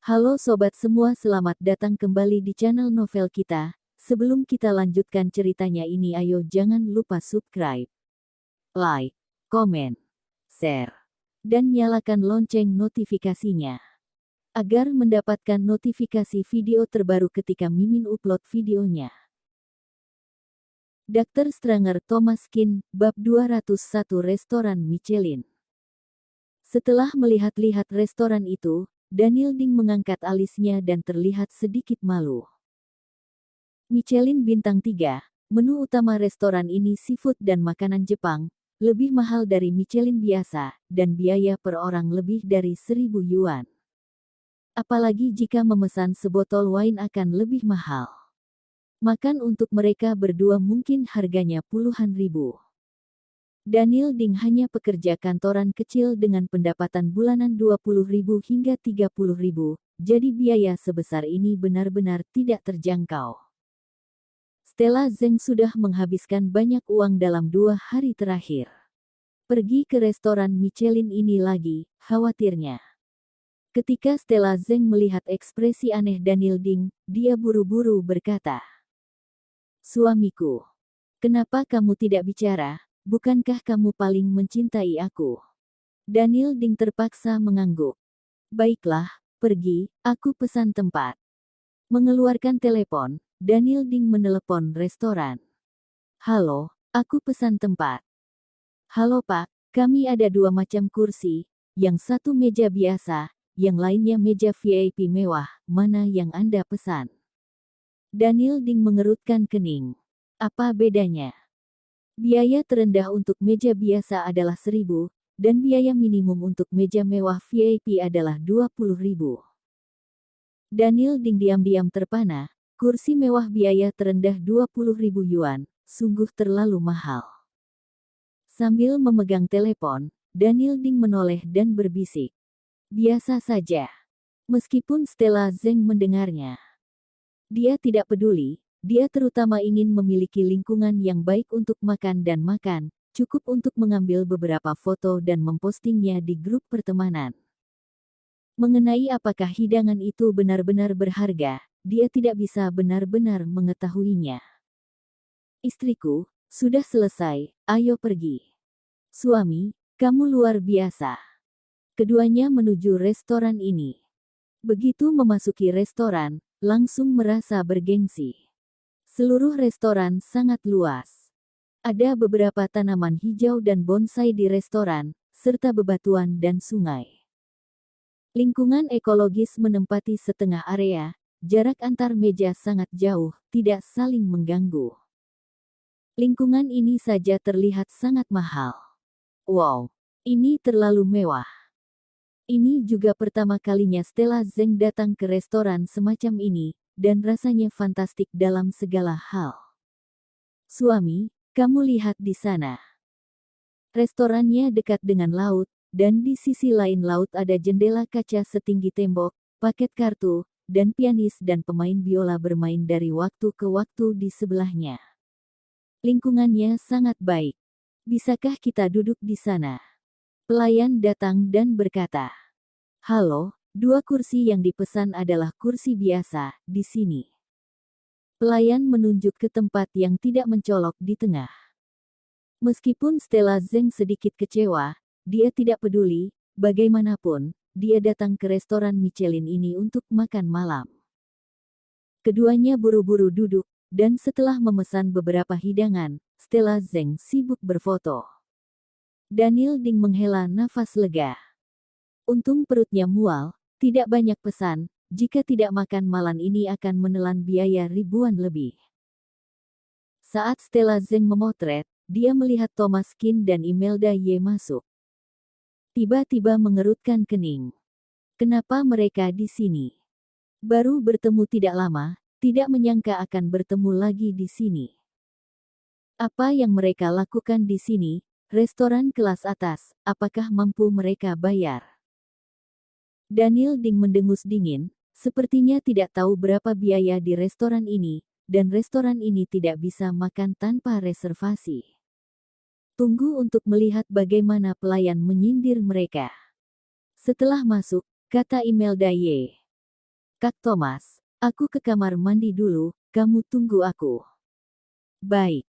Halo sobat semua, selamat datang kembali di channel novel kita. Sebelum kita lanjutkan ceritanya ini, ayo jangan lupa subscribe, like, komen, share, dan nyalakan lonceng notifikasinya agar mendapatkan notifikasi video terbaru ketika Mimin upload videonya. Dr. Stranger Thomas Kin, Bab 201 Restoran Michelin. Setelah melihat-lihat restoran itu, Daniel Ding mengangkat alisnya dan terlihat sedikit malu. Michelin bintang 3, menu utama restoran ini seafood dan makanan Jepang, lebih mahal dari Michelin biasa, dan biaya per orang lebih dari 1.000 yuan. Apalagi jika memesan sebotol wine akan lebih mahal. Makan untuk mereka berdua mungkin harganya puluhan ribu. Daniel Ding hanya pekerja kantoran kecil dengan pendapatan bulanan 20.000 hingga 30.000, jadi biaya sebesar ini benar-benar tidak terjangkau. Stella Zeng sudah menghabiskan banyak uang dalam 2 hari terakhir. Pergi ke restoran Michelin ini lagi, khawatirnya. Ketika Stella Zeng melihat ekspresi aneh Daniel Ding, dia buru-buru berkata, "Suamiku, kenapa kamu tidak bicara? Bukankah kamu paling mencintai aku?" Daniel Ding terpaksa mengangguk. "Baiklah, pergi, aku pesan tempat." Mengeluarkan telepon, Daniel Ding menelepon restoran. "Halo, aku pesan tempat." "Halo Pak, kami ada 2 macam kursi, yang satu meja biasa, yang lainnya meja VIP mewah, mana yang Anda pesan?" Daniel Ding mengerutkan kening. "Apa bedanya?" "Biaya terendah untuk meja biasa adalah 1.000, dan biaya minimum untuk meja mewah VIP adalah 20.000. Daniel Ding diam-diam terpana, kursi mewah biaya terendah 20.000 yuan, sungguh terlalu mahal. Sambil memegang telepon, Daniel Ding menoleh dan berbisik, "Biasa saja." Meskipun Stella Zeng mendengarnya, dia tidak peduli. Dia terutama ingin memiliki lingkungan yang baik untuk makan dan makan, cukup untuk mengambil beberapa foto dan mempostingnya di grup pertemanan. Mengenai apakah hidangan itu benar-benar berharga, dia tidak bisa benar-benar mengetahuinya. "Istriku, sudah selesai, ayo pergi." "Suami, kamu luar biasa." Keduanya menuju restoran ini. Begitu memasuki restoran, langsung merasa bergengsi. Seluruh restoran sangat luas. Ada beberapa tanaman hijau dan bonsai di restoran, serta bebatuan dan sungai. Lingkungan ekologis menempati setengah area, jarak antar meja sangat jauh, tidak saling mengganggu. Lingkungan ini saja terlihat sangat mahal. Wow, ini terlalu mewah. Ini juga pertama kalinya Stella Zeng datang ke restoran semacam ini, dan rasanya fantastik dalam segala hal. "Suami, kamu lihat di sana. Restorannya dekat dengan laut, dan di sisi lain laut ada jendela kaca setinggi tembok, paket kartu, dan pianis dan pemain biola bermain dari waktu ke waktu di sebelahnya. Lingkungannya sangat baik. Bisakah kita duduk di sana?" Pelayan datang dan berkata, "Halo, 2 kursi yang dipesan adalah kursi biasa, di sini." Pelayan menunjuk ke tempat yang tidak mencolok di tengah. Meskipun Stella Zeng sedikit kecewa, dia tidak peduli, bagaimanapun, dia datang ke restoran Michelin ini untuk makan malam. Keduanya buru-buru duduk, dan setelah memesan beberapa hidangan, Stella Zeng sibuk berfoto. Daniel Ding menghela nafas lega. Untung perutnya mual, tidak banyak pesan, jika tidak makan malam ini akan menelan biaya ribuan lebih. Saat Stella Zeng memotret, dia melihat Thomas Kin dan Imelda Ye masuk. Tiba-tiba mengerutkan kening. Kenapa mereka di sini? Baru bertemu tidak lama, tidak menyangka akan bertemu lagi di sini. Apa yang mereka lakukan di sini? Restoran kelas atas, apakah mampu mereka bayar? Daniel Ding mendengus dingin, sepertinya tidak tahu berapa biaya di restoran ini, dan restoran ini tidak bisa makan tanpa reservasi. Tunggu untuk melihat bagaimana pelayan menyindir mereka. Setelah masuk, kata Imelda Ye, Kak Thomas, aku ke kamar mandi dulu, kamu tunggu aku. Baik.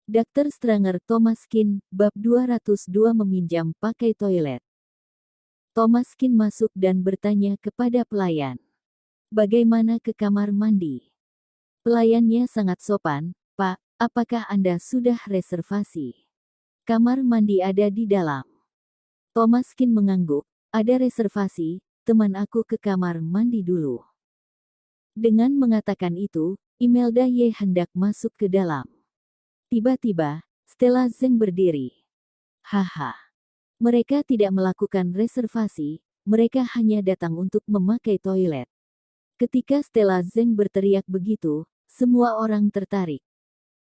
Dr. Stranger Thomas Kin, bab 202 meminjam pakai toilet. Thomas Kin masuk dan bertanya kepada pelayan. Bagaimana ke kamar mandi? Pelayannya sangat sopan, Pak, apakah Anda sudah reservasi? Kamar mandi ada di dalam. Thomas Kin mengangguk, ada reservasi, teman aku ke kamar mandi dulu. Dengan mengatakan itu, Imelda Ye hendak masuk ke dalam. Tiba-tiba, Stella Zeng berdiri. Haha. Mereka tidak melakukan reservasi, mereka hanya datang untuk memakai toilet. Ketika Stella Zeng berteriak begitu, semua orang tertarik.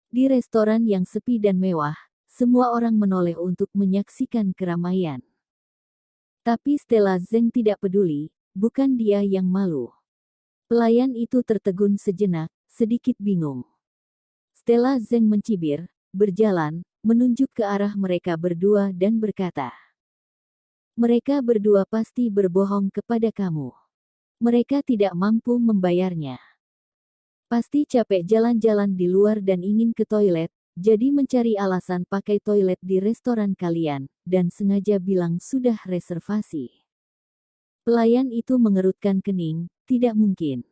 Di restoran yang sepi dan mewah, semua orang menoleh untuk menyaksikan keramaian. Tapi Stella Zeng tidak peduli, bukan dia yang malu. Pelayan itu tertegun sejenak, sedikit bingung. Stella Zeng mencibir, berjalan, menunjuk ke arah mereka berdua dan berkata, mereka berdua pasti berbohong kepada kamu. Mereka tidak mampu membayarnya. Pasti capek jalan-jalan di luar dan ingin ke toilet, jadi mencari alasan pakai toilet di restoran kalian, dan sengaja bilang sudah reservasi. Pelayan itu mengerutkan kening, tidak mungkin.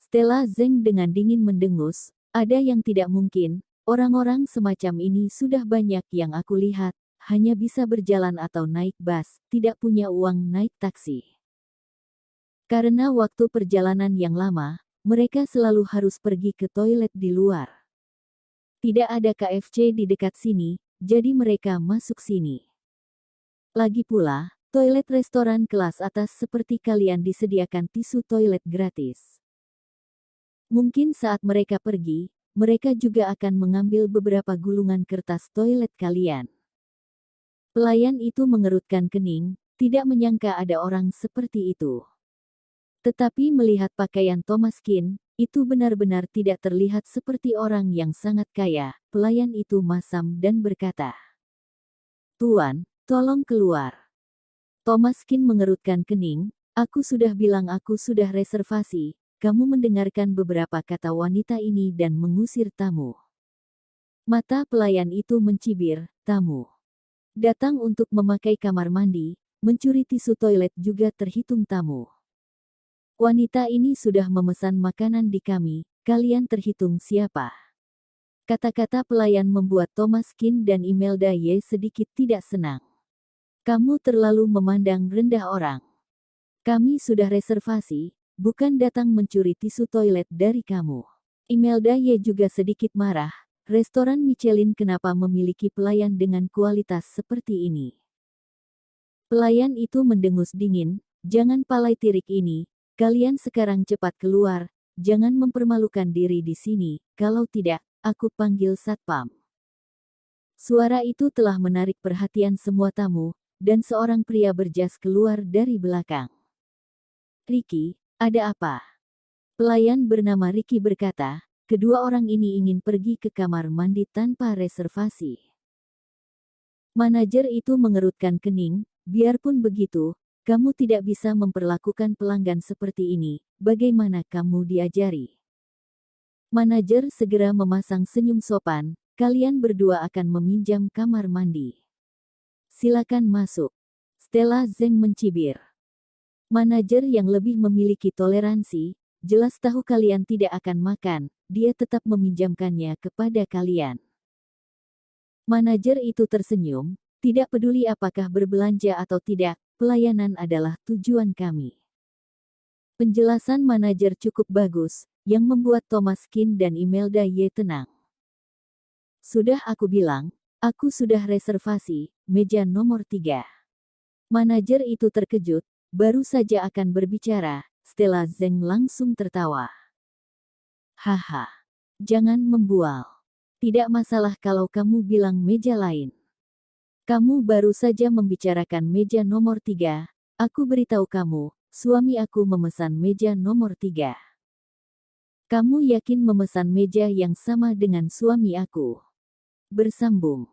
Stella Zeng dengan dingin mendengus, ada yang tidak mungkin, orang-orang semacam ini sudah banyak yang aku lihat, hanya bisa berjalan atau naik bus, tidak punya uang naik taksi. Karena waktu perjalanan yang lama, mereka selalu harus pergi ke toilet di luar. Tidak ada KFC di dekat sini, jadi mereka masuk sini. Lagi pula, toilet restoran kelas atas seperti kalian disediakan tisu toilet gratis. Mungkin saat mereka pergi, mereka juga akan mengambil beberapa gulungan kertas toilet kalian. Pelayan itu mengerutkan kening, tidak menyangka ada orang seperti itu. Tetapi melihat pakaian Thomas Kin, itu benar-benar tidak terlihat seperti orang yang sangat kaya. Pelayan itu masam dan berkata, Tuan, tolong keluar. Thomas Kin mengerutkan kening, aku sudah bilang aku sudah reservasi. Kamu mendengarkan beberapa kata wanita ini dan mengusir tamu. Mata pelayan itu mencibir, tamu. Datang untuk memakai kamar mandi, mencuri tisu toilet juga terhitung tamu. Wanita ini sudah memesan makanan di kami, kalian terhitung siapa? Kata-kata pelayan membuat Thomas Kin dan Imelda Ye sedikit tidak senang. Kamu terlalu memandang rendah orang. Kami sudah reservasi, bukan datang mencuri tisu toilet dari kamu. Imelda Ye juga sedikit marah, restoran Michelin kenapa memiliki pelayan dengan kualitas seperti ini. Pelayan itu mendengus dingin, jangan palai tirik ini, kalian sekarang cepat keluar, jangan mempermalukan diri di sini, kalau tidak, aku panggil satpam. Suara itu telah menarik perhatian semua tamu, dan seorang pria berjas keluar dari belakang. Ricky, ada apa? Pelayan bernama Ricky berkata, kedua orang ini ingin pergi ke kamar mandi tanpa reservasi. Manajer itu mengerutkan kening, biarpun begitu, kamu tidak bisa memperlakukan pelanggan seperti ini, bagaimana kamu diajari? Manajer segera memasang senyum sopan, kalian berdua akan meminjam kamar mandi. Silakan masuk. Stella Zeng mencibir. Manajer yang lebih memiliki toleransi, jelas tahu kalian tidak akan makan, dia tetap meminjamkannya kepada kalian. Manajer itu tersenyum, tidak peduli apakah berbelanja atau tidak, pelayanan adalah tujuan kami. Penjelasan manajer cukup bagus, yang membuat Thomas Kin dan Imelda Ye tenang. Sudah aku bilang, aku sudah reservasi, meja nomor 3. Manajer itu terkejut, baru saja akan berbicara, Stella Zeng langsung tertawa. Haha, jangan membual. Tidak masalah kalau kamu bilang meja lain. Kamu baru saja membicarakan meja nomor 3, aku beritahu kamu, suami aku memesan meja nomor 3. Kamu yakin memesan meja yang sama dengan suami aku? Bersambung.